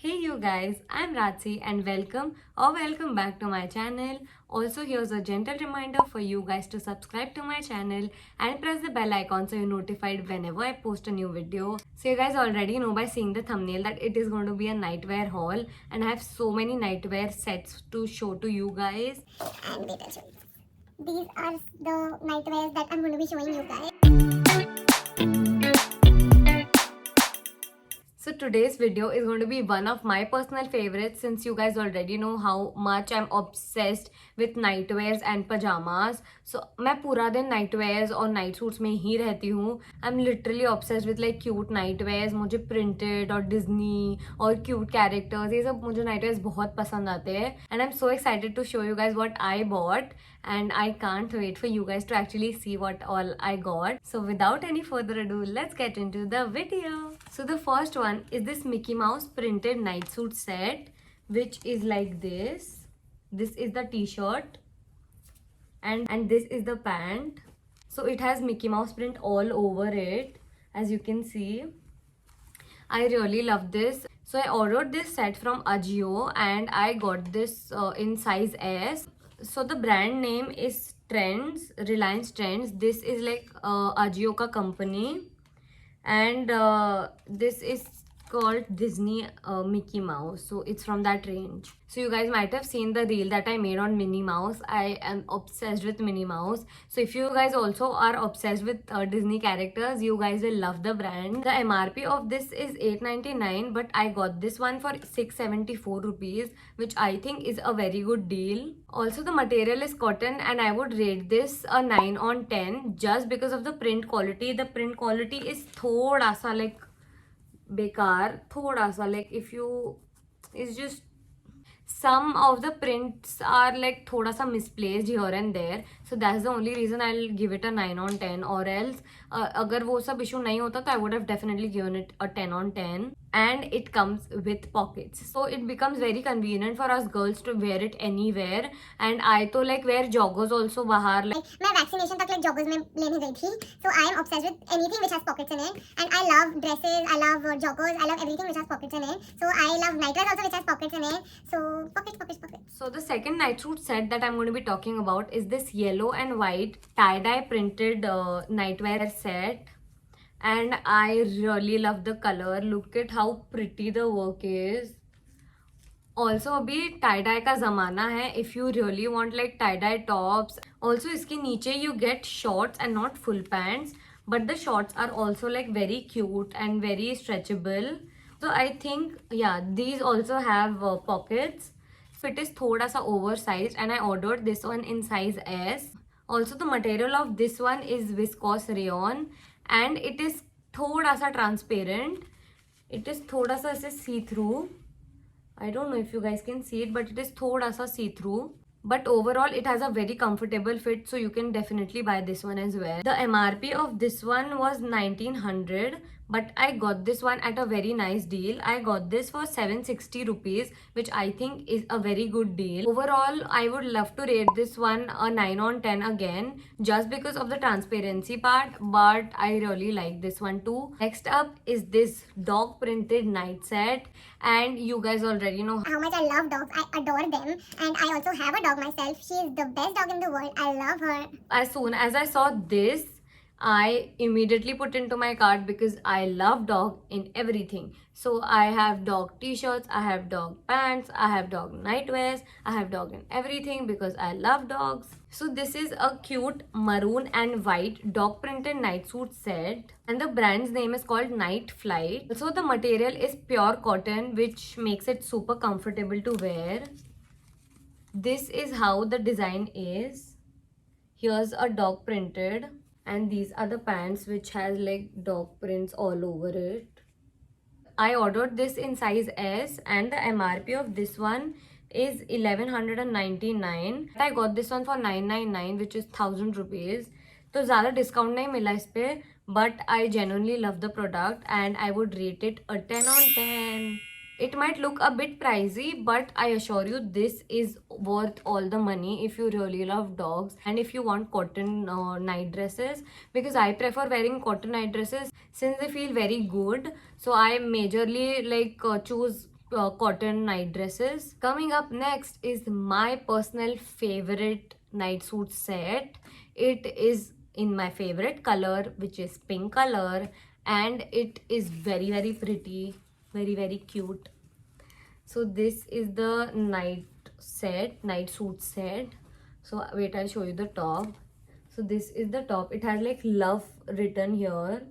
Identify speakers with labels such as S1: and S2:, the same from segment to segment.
S1: Hey you guys, I'm Ratsi and welcome back to my channel. Also, here's a gentle reminder for you guys to subscribe to my channel and press the bell icon so you're notified whenever I post a new video. So you guys already know by seeing the thumbnail that it is going to be a nightwear haul, and I have so many nightwear sets to show to you guys.
S2: And wait, I'll show you. These are the nightwears that I'm going to be showing you guys.
S1: So today's video is going to be one of my personal favorites, since you guys already know how much I'm obsessed with nightwears and pajamas. So मैं पूरा दिन nightwears और night suits में ही रहती हूँ. I'm literally obsessed with like cute nightwears. मुझे printed और Disney और cute characters ये सब मुझे nightwears बहुत पसंद आते हैं. And I'm so excited to show you guys what I bought. And I can't wait for you guys to actually see what all I got. So without any further ado, let's get into the video. So the first one is this Mickey Mouse printed night suit set, which is like this. This is the t-shirt and this is the pant. So it has Mickey Mouse print all over it, as you can see. I really love this. So I ordered this set from Ajio and I got this in size S. So the brand name is Trends, Reliance Trends. This is like Ajio ka company, and this is called Disney Mickey Mouse. So it's from that range. So you guys might have seen the reel that I made on Minnie Mouse. I am obsessed with Minnie Mouse. So if you guys also are obsessed with Disney characters, you guys will love the brand. The MRP of this is $8.99, but I got this one for 674 rupees, which I think is a very good deal. Also, the material is cotton and I would rate this a 9 on 10 just because of the print quality. The print quality is thoda sa like बेकार थोड़ा सा, like if you, it's just some of the prints are like thoda sa misplaced here and there, so that's the only reason I'll give it a 9 on 10. Or else अगर वो सब issue नहीं होता तो I would have definitely given it a 10 on 10. And it comes with pockets, so it becomes very convenient for us girls to wear it anywhere. And I तो like wear joggers also बाहर.
S2: Like मैं vaccination तक like joggers में लेने गई थी. So I am obsessed with anything which has pockets in it. And I love dresses, I love joggers, I love everything which has pockets in it. So I love nightwear also which has pockets in it. So pockets.
S1: So the second night suit set that I'm going to be talking about is this yellow and white tie-dye printed nightwear set. And I really love the color. Look at how pretty the work is. Also अभी tie dye का ज़माना है. If you really want like tie dye tops. Also इसके नीचे you get shorts and not full pants, but the shorts are also like very cute and very stretchable. So I think yeah, these also have pockets. Fit is thoda sa oversized and I ordered this one in size S. Also the material of this one is viscose rayon and it is thoda sa transparent. It is thoda sa see through. I don't know if you guys can see it, but it is thoda sa see through. But overall it has a very comfortable fit, so you can definitely buy this one as well. The MRP of this one was 1900, but I got this one at a very nice deal. I got this for 760 rupees, which I think is a very good deal. Overall, I would love to rate this one a 9 on 10 again, just because of the transparency part, but I really like this one too. Next up is this dog printed night set, and you guys already know
S2: how much I love dogs. I adore them, and I also have a dog myself. She is the best dog in the world. I love her.
S1: As soon as I saw this, I immediately put into my cart because I love dog in everything. So I have dog t-shirts, I have dog pants, I have dog nightwears, I have dog in everything because I love dogs. So this is a cute maroon and white dog printed night suit set, and the brand's name is called Night Flight. So the material is pure cotton, which makes it super comfortable to wear. This is how the design is. Here's a dog printed, and these are the pants which has like dog prints all over it. I ordered this in size S and the MRP of this one is 1199. I got this one for 999, which is 1000 rupees. तो ज़्यादा discount नहीं मिला इस पे, but I genuinely love the product and I would rate it a 10 on 10. It might look a bit pricey, but I assure you this is worth all the money if you really love dogs and if you want cotton night dresses, because I prefer wearing cotton night dresses since they feel very good. So I majorly like choose cotton night dresses. Coming up next is my personal favorite night suit set. It is in my favorite color, which is pink color, and it is very very pretty, very cute. So this is the night suit set. So wait, I'll show you the top. So this is the top. It has like love written here,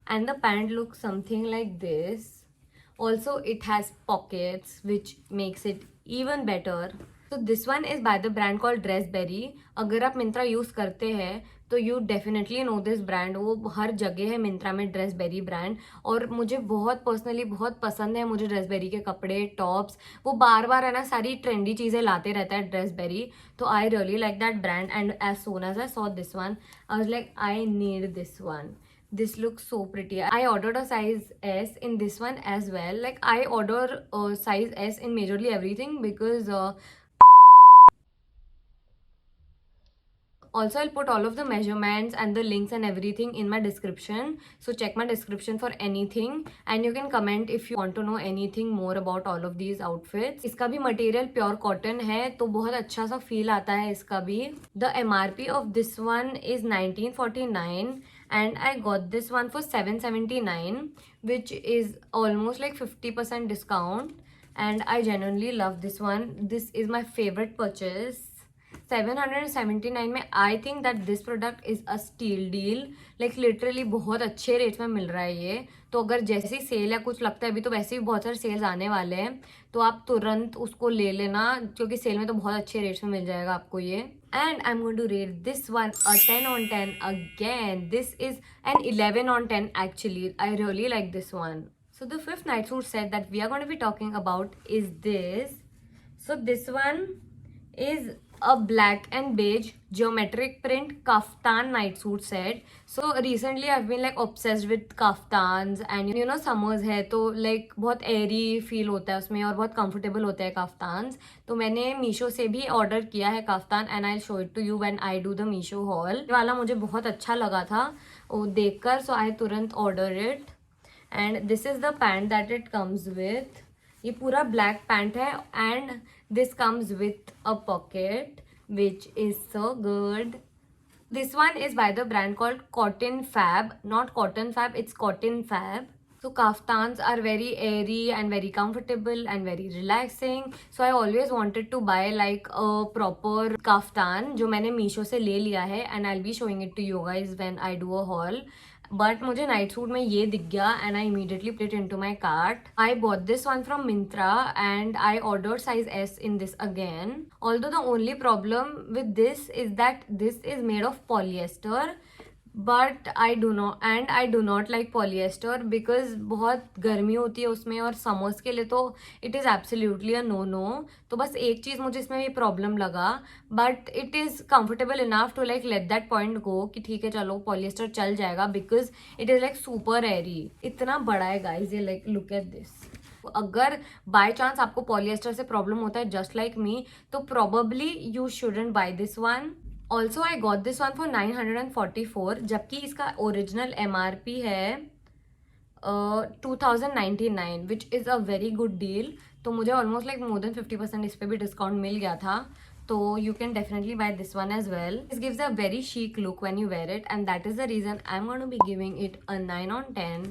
S1: and the pant looks something like this. Also it has pockets, which makes it even better. So this one is by the brand called Dressberry. अगर आप Myntra use करते हैं तो you definitely know this brand. वो हर जगह है मिंत्रा में, ड्रेसबेरी ब्रांड. और मुझे बहुत पर्सनली बहुत पसंद है मुझे ड्रेसबेरी के कपड़े, टॉप्स. वो बार बार है ना सारी ट्रेंडी चीज़ें लाते रहता है ड्रेसबेरी. तो I really like that brand, and as soon as I saw this one I was like I need this one. This looks so pretty. I ordered a size S in this one as well. Like I order size S in majorly everything because also I'll put all of the measurements and the links and everything in my description. So check my description for anything, and you can comment if you want to know anything more about all of these outfits. इसका भी material pure cotton है तो बहुत अच्छा सा feel आता है इसका भी. The MRP of this one is 1949 and I got this one for 779, which is almost like 50% discount, and I genuinely love this one. This is my favorite purchase. 779 में I think that this product is a steal deal. Like literally बहुत अच्छे rate में मिल रहा है ये. तो अगर जैसी सेल या कुछ लगता है अभी तो वैसे भी बहुत सारे सेल्स आने वाले हैं, तो आप तुरंत उसको ले लेना क्योंकि सेल में तो बहुत अच्छे रेट्स में मिल जाएगा आपको ये. And I am going to rate this one a 10 on 10 again. This is an 11 on 10 actually. I really like this one. So the fifth night suit set that we are going to be talking about is this. So this one is a black and beige geometric print kaftan night suit set. So recently I've been like obsessed with kaftans, and you know summers है तो like बहुत airy feel होता है उसमें और बहुत comfortable होते हैं kaftans. तो मैंने मीशो से भी ऑर्डर किया है kaftan, and I'll show it to you when I do the Meesho haul. ये वाला मुझे बहुत अच्छा लगा था वो देखकर, so I तुरंत order it. And this is the pant that it comes with. ये पूरा ब्लैक पैंट है and this comes with a pocket which is so good. This one is by the brand called Cotton Fab, not Cotton Fab, it's Cotton Fab. So kaftans are very airy and very comfortable and very relaxing. So I always wanted to buy like a proper kaftan जो मैंने मीशो से ले लिया है, and I'll be showing it to you guys when I do a haul. But मुझे night suit में ये दिख गया and I immediately put it into my cart. I bought this one from Myntra and I ordered size S in this again. Although the only problem with this is that this is made of polyester, but I do not like polyester because बहुत गर्मी होती है उसमें और summers के लिए तो it is absolutely a no. तो बस एक चीज़ मुझे इसमें भी प्रॉब्लम लगा, but it is comfortable enough to like let that point go कि ठीक है चलो पॉलिएस्टर चल जाएगा because it is like super airy. इतना बड़ा है गाइज ये, लाइक लुक एट दिस. अगर बाय चांस आपको पॉलिएस्टर से प्रॉब्लम होता है जस्ट लाइक मी, तो probably you shouldn't buy this one. Also I got this one for 944, जबकि इसका ओरिजिनल MRP है 2099, which is a very good deal. तो मुझे ऑलमोस्ट लाइक मोर देन 50% इस पर भी डिस्काउंट मिल गया था. तो you can definitely buy this one as well. This gives a very chic look when you wear it, and that is the reason I'm going to be giving it a 9 on 10.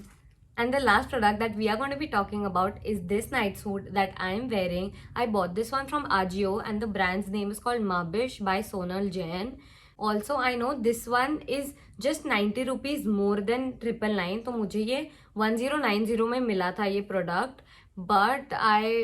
S1: And the last product that we are going to be talking about is this night suit that I am wearing. I bought this one from Ajio and the brand's name is called Mabish by Sonal Jain. Also I know this one is just 90 rupees more than 999. तो मुझे ये 1090 में मिला था ये product, but I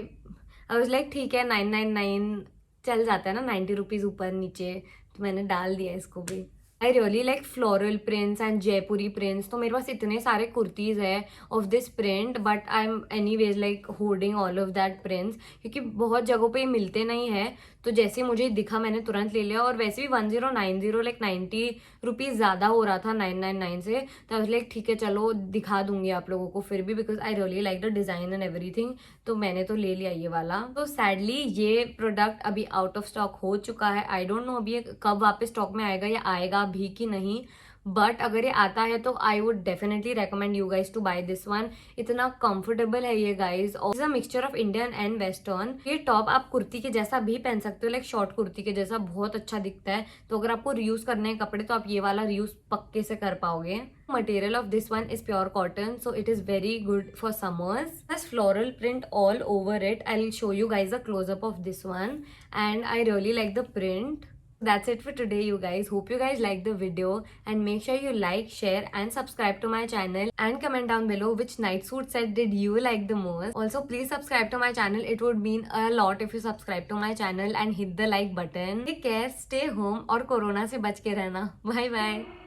S1: was like ठीक है 999 चल जाता है ना 90 रुपीज़ ऊपर नीचे, तो मैंने डाल दिया इसको भी. आई really like floral prints and Jaipuri prints. तो मेरे पास इतने सारे कुर्तीज़ है of this print, but I am any ways like holding all of that prints क्योंकि बहुत जगहों पे मिलते नहीं है. तो जैसे मुझे दिखा मैंने तुरंत ले लिया, और वैसे भी 1090 लाइक 90 रुपीज़ ज़्यादा हो रहा था 999 से. तो आई लाइक ठीक है चलो दिखा दूंगी आप लोगों को फिर भी, because I really like the design and everything. तो मैंने तो ले लिया ये वाला. तो सैडली ये प्रोडक्ट अभी आउट ऑफ स्टॉक हो चुका है. आई डोंट नो अभी ये कब वापस स्टॉक में आएगा या आएगा भी कि नहीं, बट अगर ये आता है तो I would definitely recommend you guys to buy this one. इतना कंफर्टेबल है ये गाइज, और is a mixture of Indian and western. ये टॉप आप कुर्ती के जैसा भी पहन सकते हो, लाइक शॉर्ट कुर्ती के जैसा, बहुत अच्छा दिखता है. तो अगर आपको रीयूज करने हैं कपड़े तो आप ये वाला रीयूज पक्के से कर पाओगे. Material of this one is pure cotton, so it is very good for summers. Has floral print all over it. I'll show you guys a close up of this one, and I really like the print. That's it for today, you guys. Hope you guys like the video, and make sure you like, share and subscribe to my channel, and comment down below which night suit set did you like the most. Also, please subscribe to my channel. It would mean a lot if you subscribe to my channel and hit the like button. Take care, stay home और corona से बच के रहना. Bye bye.